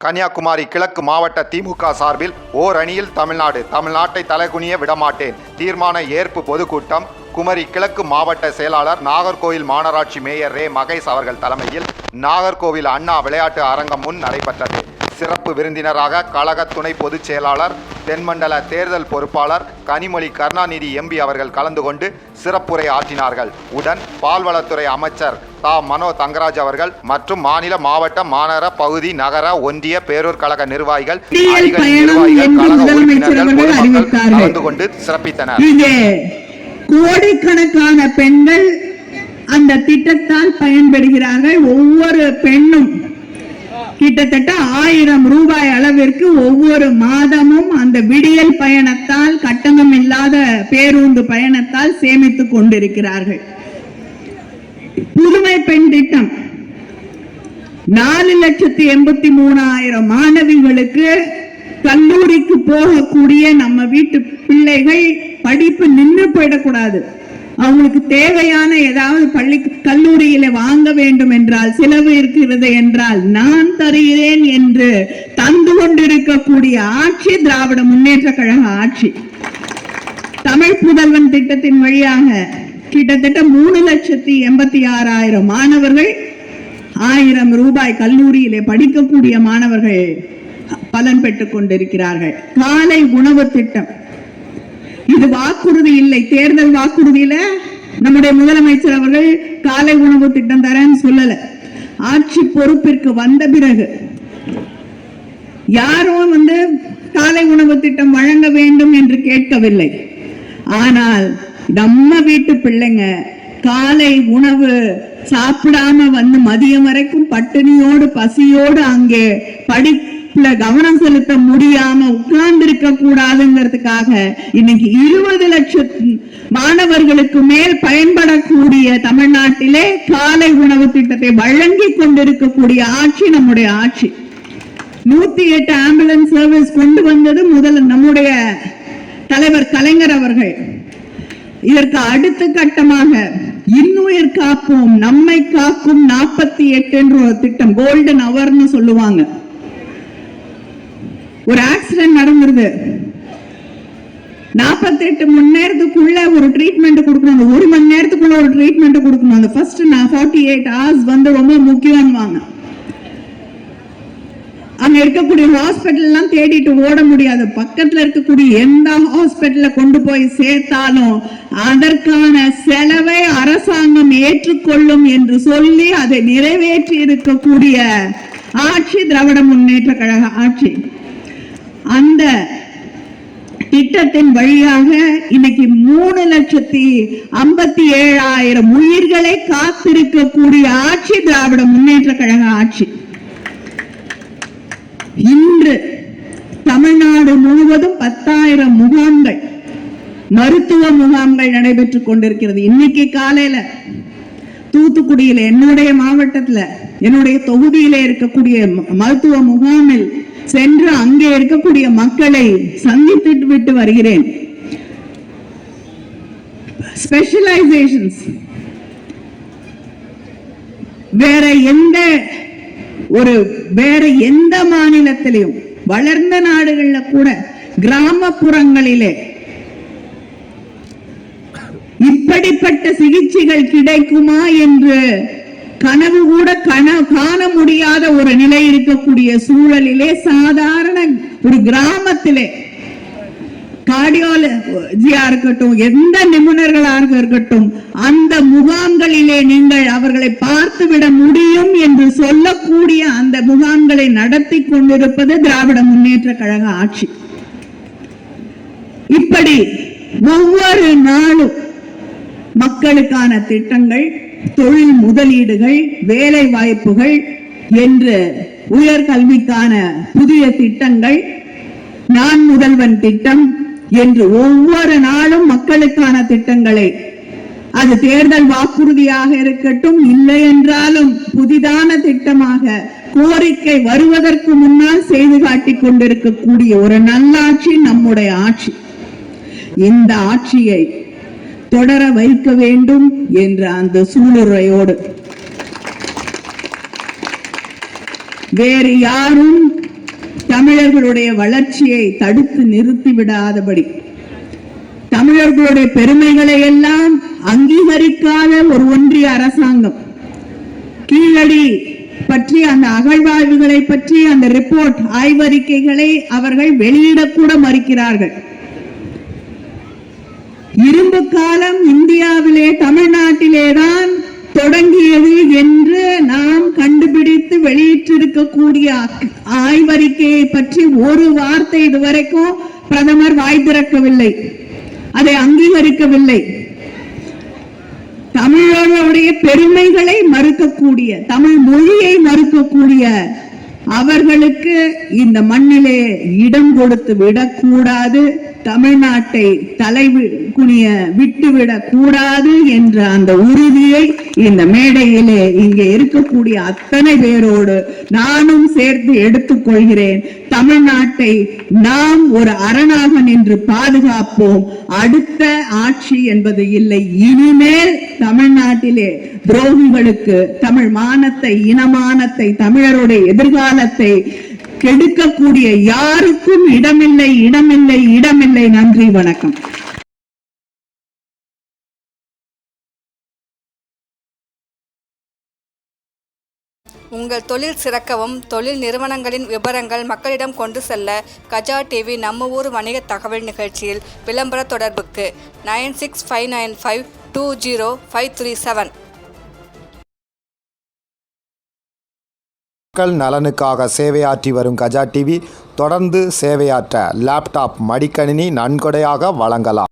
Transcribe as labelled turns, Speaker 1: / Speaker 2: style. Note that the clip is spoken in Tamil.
Speaker 1: கன்னியாகுமரி கிழக்கு மாவட்ட திமுக சார்பில் ஓர் அணியில் தமிழ்நாட்டை தலைகுனிய விடமாட்டேன் தீர்மான ஏற்பு பொதுக்கூட்டம் குமரி கிழக்கு மாவட்ட செயலாளர் நாகர்கோவில் மாநகராட்சி மேயர் ரே மகேஷ் அவர்கள் தலைமையில் நாகர்கோவில் அண்ணா விளையாட்டு அரங்கம் முன் நடைபெற்றது. சிறப்பு விருந்தினராக கழக துணை பொதுச் செயலாளர் தென்மண்டல தேர்தல் பொறுப்பாளர் கனிமொழி கருணாநிதி எம்பி அவர்கள் கலந்து கொண்டு சிறப்புரை ஆற்றினார்கள். உடன் பால்வளத்துறை அமைச்சர் தா மனோ தங்கராஜ் அவர்கள் மற்றும் மாநில மாவட்ட மாநகர பகுதி நகர ஒன்றிய பேரூர் கழக நிர்வாகிகள் கழக உறுப்பினர்கள் கலந்து கொண்டு சிறப்பித்தனர்.
Speaker 2: கோடிக்கணக்கான பெண்கள் அந்த திட்டத்தால் பயன்பெறுகிறார்கள். ஒவ்வொரு பெண்ணும் கிட்டத்தட்ட 1000 ரூபாய் அளவிற்கு ஒவ்வொரு மாதமும் அந்த விடியல் பயணத்தால், கட்டணம் இல்லாத பேருந்து பயணத்தால் சேமித்துக் கொண்டிருக்கிறார்கள். புதுமை பெண் திட்டம் 4,83,000 மாணவிகளுக்கு கல்லூரிக்கு போகக்கூடிய நம்ம வீட்டு பிள்ளைகள் படிப்பு நின்று போயிடக்கூடாது. அவங்களுக்கு தேவையான ஏதாவது கல்லூரியில வாங்க வேண்டும் என்றால், செலவு இருக்கிறது என்றால் நான் தருகிறேன் என்று தந்து கொண்டிருக்கக்கூடிய ஆட்சி திராவிட முன்னேற்ற கழக ஆட்சி. தமிழ் புதல்வன் திட்டத்தின் வழியாக கிட்டத்தட்ட 3,86,000 மாணவர்கள் 1000 ரூபாய் கல்லூரியிலே படிக்கக்கூடிய மாணவர்கள் பலன் பெற்றுக் கொண்டிருக்கிறார்கள். காலை உணவு திட்டம், இது வாக்குறுதி இல்லை, தேர்தல் வாக்குறுதியில நம்முடைய முதலமைச்சர் அவர்கள் காலை உணவு திட்டம் தரேன்னு சொல்லல. ஆட்சி பொறுப்பிற்கு வந்த பிறகு யாரும் காலை உணவு திட்டம் வழங்க வேண்டும் என்று கேட்கவில்லை. ஆனால் நம்ம வீட்டு பிள்ளைங்க காலை உணவு சாப்பிடாம மதியம் வரைக்கும் பட்டினியோடு பசியோடு அங்கே படிப்புல கவனம் செலுத்த முடியாம உட்கார்ந்து இருக்க கூடாதுங்கிறதுக்காக இன்னைக்கு 20 லட்சம் மாணவர்களுக்கு மேல் பயன்படக்கூடிய தமிழ்நாட்டிலே காலை உணவு திட்டத்தை வழங்கி கொண்டிருக்கக்கூடிய ஆட்சி நம்முடைய ஆட்சி. 108 ஆம்புலன்ஸ் சர்வீஸ் கொண்டு வந்தது முதல்ல நம்முடைய தலைவர் கலைஞர் அவர்கள். இதற்கு அடுத்த கட்டமாக இன்னுயிர் காப்போம் நம்மை காக்கும் 48 என்ற ஒரு திட்டம், கோல்டன் அவர்னு சொல்லுவாங்க. ஒரு ஆக்சிடென்ட் நடந்துருது, 48 மணி நேரத்துக்குள்ள ஒரு ட்ரீட்மெண்ட் கொடுக்கணும், 1 மணி நேரத்துக்குள்ள ஒரு ட்ரீட்மெண்ட் கொடுக்கணும். அந்த ஃபர்ஸ்ட் 48 hours ரொம்ப முக்கியம்வாங்க. அங்க இருக்கக்கூடிய ஹாஸ்பிட்டல் எல்லாம் தேடிட்டு ஓட முடியாது. பக்கத்துல இருக்கக்கூடிய எந்த ஹாஸ்பிட்டல கொண்டு போய் சேர்த்தாலும் அதற்கான செலவை அரசாங்கம் ஏற்றுக்கொள்ளும் என்று சொல்லி அதை நிறைவேற்றி இருக்கக்கூடிய ஆட்சி திராவிட முன்னேற்ற கழக ஆட்சி. அந்த திட்டத்தின் வழியாக இன்னைக்கு 3,57,000 உயிர்களை காத்திருக்கக்கூடிய ஆட்சி திராவிட முன்னேற்ற கழக ஆட்சி. இன்று தமிழ்நாடு முழுவதும் 10,000 முகாம்கள், மருத்துவ முகாம்கள் நடைபெற்றுக் கொண்டிருக்கிறது. இன்னைக்கு காலையில தூத்துக்குடியில என்னுடைய மாவட்டத்துல என்னுடைய தொகுதியில இருக்கக்கூடிய மருத்துவ முகாமில் சென்று அங்கே இருக்கக்கூடிய மக்களை சந்தித்து விட்டு வருகிறேன். ஸ்பெஷலைசேஷன்ஸ் வேற எந்த மாநிலத்திலையும், வளர்ந்த நாடுகள்ல கூட கிராமப்புறங்களிலே இப்படிப்பட்ட சிகிச்சைகள் கிடைக்குமா என்று கனவு கூட காண முடியாத ஒரு நிலை இருக்கக்கூடிய சூழலிலே சாதாரண ஒரு கிராமத்திலே கார்டியாலஜியா இருக்கட்டும், எந்த நிபுணர்களாக இருக்கட்டும், அந்த முகாம்களிலே நீங்கள் அவர்களை பார்த்துவிட முடியும் என்று சொல்லக்கூடிய அந்த முகாம்களை நடத்தி கொண்டிருப்பது திராவிட முன்னேற்ற கழக ஆட்சி. இப்படி ஒவ்வொரு நாளும் மக்களுக்கான திட்டங்கள், தொழில் முதலீடுகள், வேலை வாய்ப்புகள் என்று உயர்கல்விக்கான புதிய திட்டங்கள், நான் முதல்வன் திட்டம் என்று ஒவ்வொரு நாளும் மக்களுக்கான திட்டங்களை, அது தேர்தல் வாக்குறுதியாக இருக்கட்டும், இல்லை என்றாலும் புதிதான திட்டமாக கோரிக்கை வருவதற்கு முன்னால் செய்து காட்டிக் கொண்டிருக்கக்கூடிய ஒரு நல்லாட்சி நம்முடைய ஆட்சி. இந்த ஆட்சியை தொடர வைக்க வேண்டும் என்ற அந்த சூளுரையோடு வேறு யாரும் தமிழர்களுடைய வளர்ச்சியை தடுத்து நிறுத்திவிடாதபடி, தமிழர்களுடைய பெருமைகளை எல்லாம் அங்கீகரிக்காத ஒரு ஒன்றிய அரசாங்கம், கீழடி பற்றி அந்த அகழ்வாய்வுகளை பற்றி அந்த ரிப்போர்ட் ஆய்வறிக்கைகளை அவர்கள் வெளியிடக்கூட மறுக்கிறார்கள். இரும்பு காலம் இந்தியாவிலே தமிழ்நாட்டிலேதான் தொடங்கியது என்று நாம் கண்டுபிடித்து வெளியிட்டிருக்கக்கூடிய ஆய்வறிக்கையை பற்றி ஒரு வார்த்தை இதுவரைக்கும் பிரதமர் வாய் திறக்கவில்லை, அதை அங்கீகரிக்கவில்லை. தமிழர்களுடைய பெருமைகளை மறுக்கக்கூடிய, தமிழ் மொழியை மறுக்கக்கூடிய அவர்களுக்கு இந்த மண்ணிலே இடம் கொடுத்து விடக்கூடாது, தமிழ்நாட்டை குனிய விட்டுவிடக் கூடாது என்ற அந்த உறுதியை இந்த மேடையிலே இங்கே இருக்கக்கூடிய அத்தனை பேரோடு நானும் சேர்த்து எடுத்துக்கொள்கிறேன். தமிழ்நாட்டை நாம் ஒரு அரணாக நின்று பாதுகாப்போம். அடுத்த ஆட்சி என்பது இல்லை. இனிமேல் தமிழ்நாட்டிலே துரோகிகளுக்கு தமிழ் மானத்தை, இனமானத்தை, தமிழருடைய எதிர்காலத்தை கெடுக்கக்கூடிய யாருக்கும் இடமில்லை, இடமில்லை, இடமில்லை. நன்றி, வணக்கம்.
Speaker 3: உங்கள் தொழில் சிறக்கவும், தொழில் நிறுவனங்களின் விவரங்கள் மக்களிடம் கொண்டு செல்ல கஜா டிவி நம்ம ஊர் வணிக தகவல் நிகழ்ச்சியில் விளம்பர தொடர்புக்கு 9659520537.
Speaker 1: மக்கள் நலனுக்காக சேவையாற்றி வரும் கஜா டிவி தொடர்ந்து சேவையாற்ற லேப்டாப், மடிக்கணினி நன்கொடையாக வழங்கலாம்.